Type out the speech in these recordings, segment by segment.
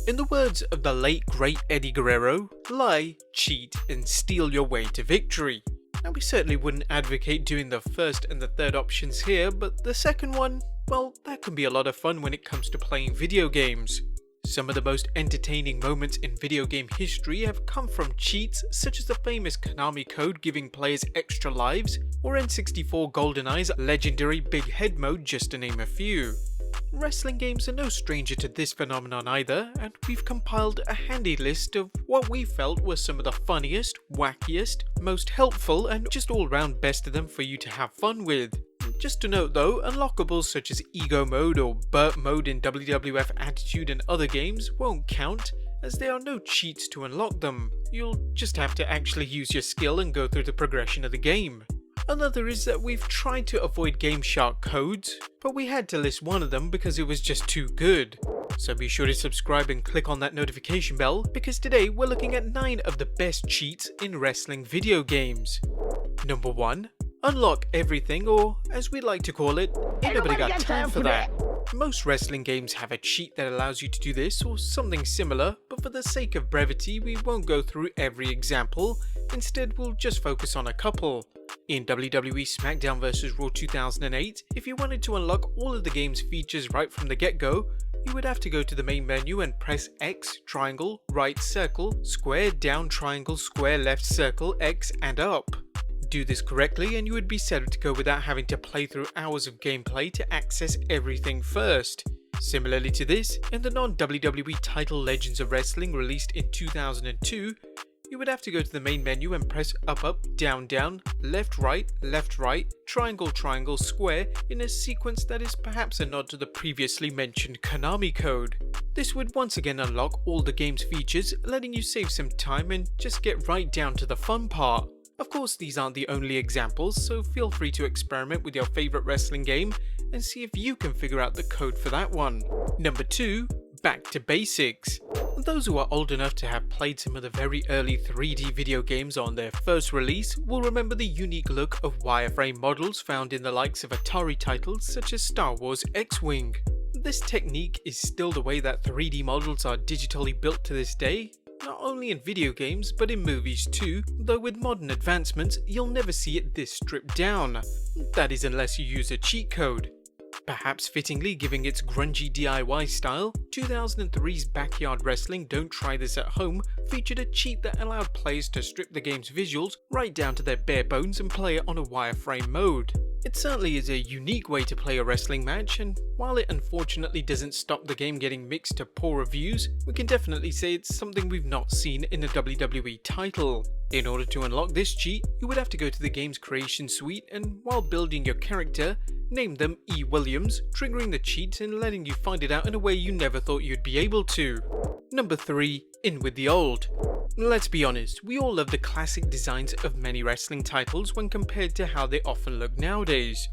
In the words of the late great Eddie Guerrero, lie, cheat, and steal your way to victory. Now we certainly wouldn't advocate doing the first and the third options here, but the second one, well, that can be a lot of fun when it comes to playing video games. Some of the most entertaining moments in video game history have come from cheats such as the famous Konami code giving players extra lives, or N64 GoldenEye's legendary Big Head mode, just to name a few. Wrestling games are no stranger to this phenomenon either, and we've compiled a handy list of what we felt were some of the funniest, wackiest, most helpful, and just all round best of them for you to have fun with. Just to note though, unlockables such as Ego Mode or Burt Mode in WWF Attitude and other games won't count, as there are no cheats to unlock them. You'll just have to actually use your skill and go through the progression of the game. Another is that we've tried to avoid GameShark codes, but we had to list one of them because it was just too good. So be sure to subscribe and click on that notification bell, because today we're looking at 9 of the best cheats in wrestling video games. Number 1. Unlock everything, or as we like to call it, ain't nobody got time for that. Most wrestling games have a cheat that allows you to do this or something similar, but for the sake of brevity we won't go through every example, instead we'll just focus on a couple. In WWE SmackDown vs Raw 2008, if you wanted to unlock all of the game's features right from the get-go, you would have to go to the main menu and press X, triangle, right circle, square, down triangle, square, left circle, X and up. Do this correctly and you would be set to go without having to play through hours of gameplay to access everything first. Similarly to this, in the non-WWE title Legends of Wrestling released in 2002, you would have to go to the main menu and press up up, down down, left right, triangle triangle, square in a sequence that is perhaps a nod to the previously mentioned Konami code. This would once again unlock all the game's features, letting you save some time and just get right down to the fun part. Of course these aren't the only examples, so feel free to experiment with your favourite wrestling game and see if you can figure out the code for that one. Number 2. Back to basics. Those who are old enough to have played some of the very early 3D video games on their first release will remember the unique look of wireframe models found in the likes of Atari titles such as Star Wars X-Wing. This technique is still the way that 3D models are digitally built to this day, not only in video games but in movies too, though with modern advancements you'll never see it this stripped down. That is unless you use a cheat code. Perhaps fittingly giving its grungy DIY style, 2003's Backyard Wrestling Don't Try This at Home featured a cheat that allowed players to strip the game's visuals right down to their bare bones and play it on a wireframe mode. It certainly is a unique way to play a wrestling match, and while it unfortunately doesn't stop the game getting mixed to poor reviews, we can definitely say it's something we've not seen in a WWE title. In order to unlock this cheat, you would have to go to the game's creation suite and while building your character, name them E. Williams, triggering the cheat and letting you find it out in a way you never thought you'd be able to. Number 3. In with the old. Let's be honest, we all love the classic designs of many wrestling titles when compared to how they often look nowadays.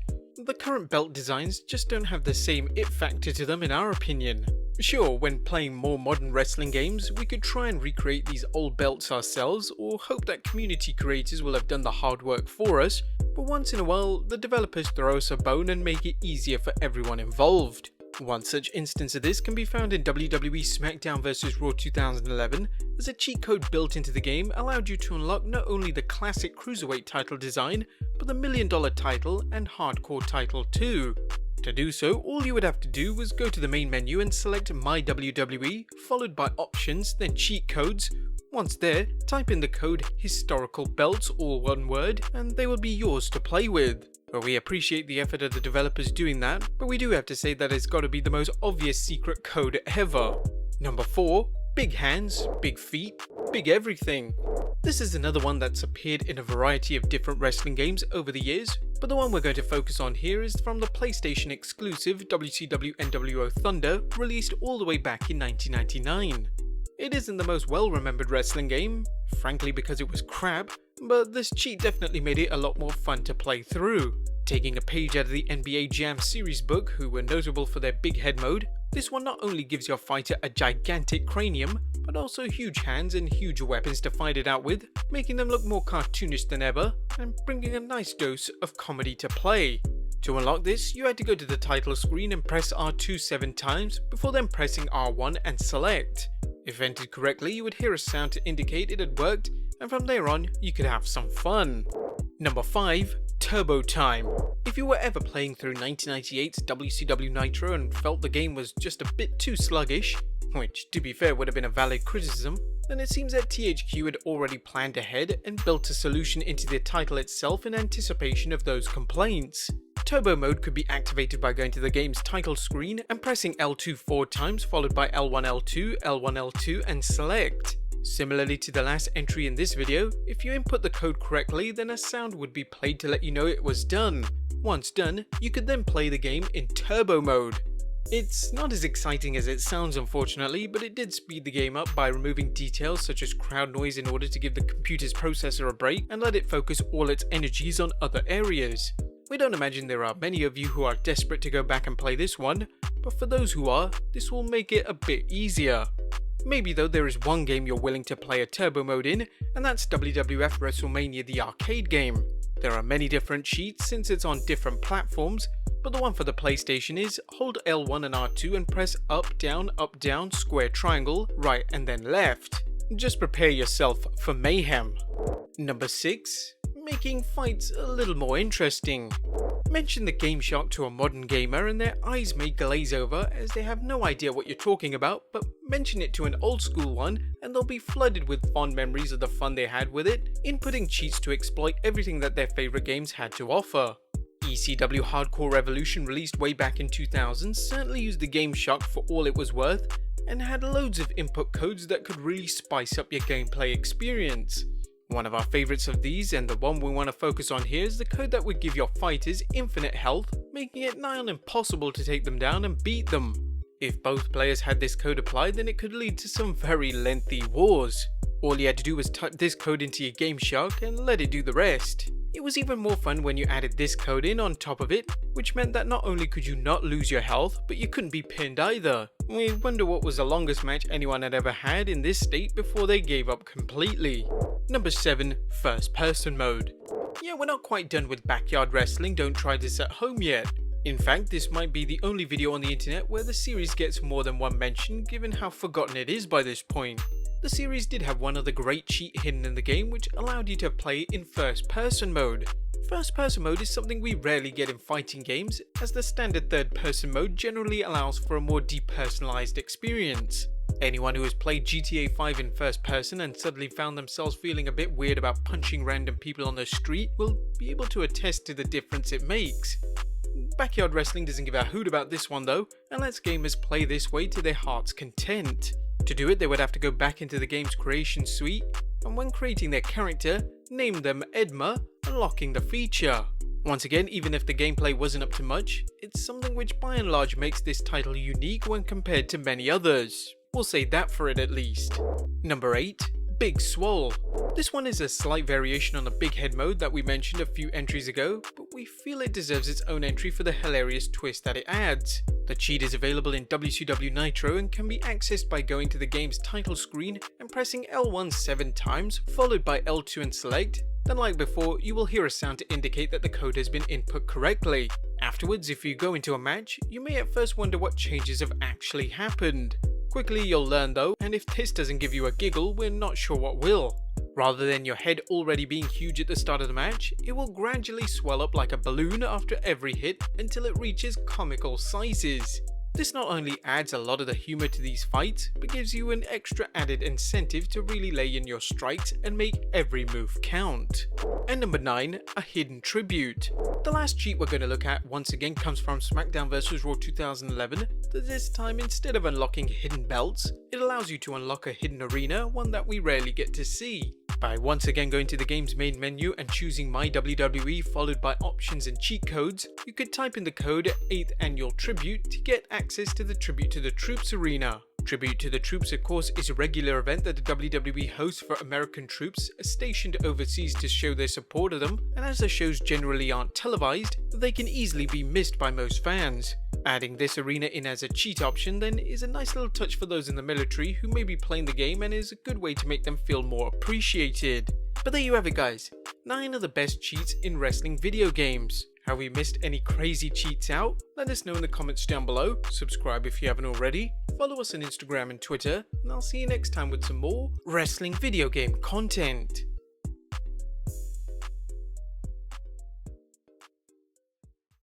The current belt designs just don't have the same it factor to them in our opinion. Sure, when playing more modern wrestling games, we could try and recreate these old belts ourselves or hope that community creators will have done the hard work for us, but once in a while, the developers throw us a bone and make it easier for everyone involved. One such instance of this can be found in WWE SmackDown vs Raw 2011, as a cheat code built into the game allowed you to unlock not only the classic Cruiserweight title design, but the $1 Million title and Hardcore title too. To do so, all you would have to do was go to the main menu and select My WWE, followed by Options, then Cheat Codes. Once there, type in the code Historical Belts, all one word, and they will be yours to play with. Well, we appreciate the effort of the developers doing that, but we do have to say that it's got to be the most obvious secret code ever. Number 4. Big hands, big feet, big everything. This is another one that's appeared in a variety of different wrestling games over the years, but the one we're going to focus on here is from the PlayStation exclusive WCW NWO Thunder, released all the way back in 1999. It isn't the most well-remembered wrestling game, frankly because it was crap, but this cheat definitely made it a lot more fun to play through. Taking a page out of the NBA Jam series book, who were notable for their big head mode, this one not only gives your fighter a gigantic cranium, but also huge hands and huge weapons to fight it out with, making them look more cartoonish than ever, and bringing a nice dose of comedy to play. To unlock this, you had to go to the title screen and press R2 7 times before then pressing R1 and select. If entered correctly, you would hear a sound to indicate it had worked, and from there on, you could have some fun. Number 5. Turbo Time. If you were ever playing through 1998's WCW Nitro and felt the game was just a bit too sluggish, which to be fair would have been a valid criticism, then it seems that THQ had already planned ahead and built a solution into the title itself in anticipation of those complaints. Turbo mode could be activated by going to the game's title screen and pressing L2 4 times followed by L1 L2, L1 L2 and select. Similarly to the last entry in this video, if you input the code correctly, then a sound would be played to let you know it was done. Once done, you could then play the game in turbo mode. It's not as exciting as it sounds unfortunately, but it did speed the game up by removing details such as crowd noise in order to give the computer's processor a break and let it focus all its energies on other areas. We don't imagine there are many of you who are desperate to go back and play this one, but for those who are, this will make it a bit easier. Maybe though there is one game you're willing to play a turbo mode in, and that's WWF Wrestlemania the arcade game. There are many different cheats since it's on different platforms, but the one for the PlayStation is hold L1 and R2 and press up, down, square triangle, right and then left. Just prepare yourself for mayhem. Number 6. Making fights a little more interesting. Mention the Game Shark to a modern gamer and their eyes may glaze over as they have no idea what you're talking about, but mention it to an old school one and they'll be flooded with fond memories of the fun they had with it, inputting cheats to exploit everything that their favourite games had to offer. ECW Hardcore Revolution, released way back in 2000, certainly used the Game Shark for all it was worth and had loads of input codes that could really spice up your gameplay experience. One of our favourites of these, and the one we want to focus on here, is the code that would give your fighters infinite health, making it nigh on impossible to take them down and beat them. If both players had this code applied, then it could lead to some very lengthy wars. All you had to do was type this code into your Game Shark and let it do the rest. It was even more fun when you added this code in on top of it, which meant that not only could you not lose your health, but you couldn't be pinned either. We wonder what was the longest match anyone had ever had in this state before they gave up completely. Number 7. First person mode. Yeah, we're not quite done with backyard wrestling, don't try this at home yet. In fact, this might be the only video on the internet where the series gets more than one mention given how forgotten it is by this point. The series did have one other great cheat hidden in the game which allowed you to play in first person mode. First person mode is something we rarely get in fighting games, as the standard third person mode generally allows for a more depersonalized experience. Anyone who has played GTA 5 in first person and suddenly found themselves feeling a bit weird about punching random people on the street will be able to attest to the difference it makes. Backyard Wrestling doesn't give a hoot about this one though, and lets gamers play this way to their heart's content. To do it, they would have to go back into the game's creation suite, and when creating their character, name them Edma, unlocking the feature. Once again, even if the gameplay wasn't up to much, it's something which by and large makes this title unique when compared to many others. We'll say that for it at least. Number 8. Big Swole. This one is a slight variation on the Big Head mode that we mentioned a few entries ago, but we feel it deserves its own entry for the hilarious twist that it adds. The cheat is available in WCW Nitro and can be accessed by going to the game's title screen and pressing L1 7 times, followed by L2 and select. Then like before, you will hear a sound to indicate that the code has been input correctly. Afterwards, if you go into a match, you may at first wonder what changes have actually happened. Quickly you'll learn though, and if this doesn't give you a giggle, we're not sure what will. Rather than your head already being huge at the start of the match, it will gradually swell up like a balloon after every hit until it reaches comical sizes. This not only adds a lot of the humour to these fights, but gives you an extra added incentive to really lay in your strikes and make every move count. And number 9, a hidden tribute. The last cheat we're going to look at once again comes from SmackDown vs Raw 2011, that this time instead of unlocking hidden belts, it allows you to unlock a hidden arena, one that we rarely get to see. By once again going to the game's main menu and choosing My WWE followed by options and cheat codes, you could type in the code 8th Annual Tribute to get access to the Tribute to the Troops arena. Tribute to the Troops, of course, is a regular event that the WWE hosts for American troops stationed overseas to show their support of them, and as the shows generally aren't televised, they can easily be missed by most fans. Adding this arena in as a cheat option then is a nice little touch for those in the military who may be playing the game and is a good way to make them feel more appreciated. But there you have it guys, 9 of the best cheats in wrestling video games. Have we missed any crazy cheats out? Let us know in the comments down below. Subscribe if you haven't already. Follow us on Instagram and Twitter, and I'll see you next time with some more wrestling video game content.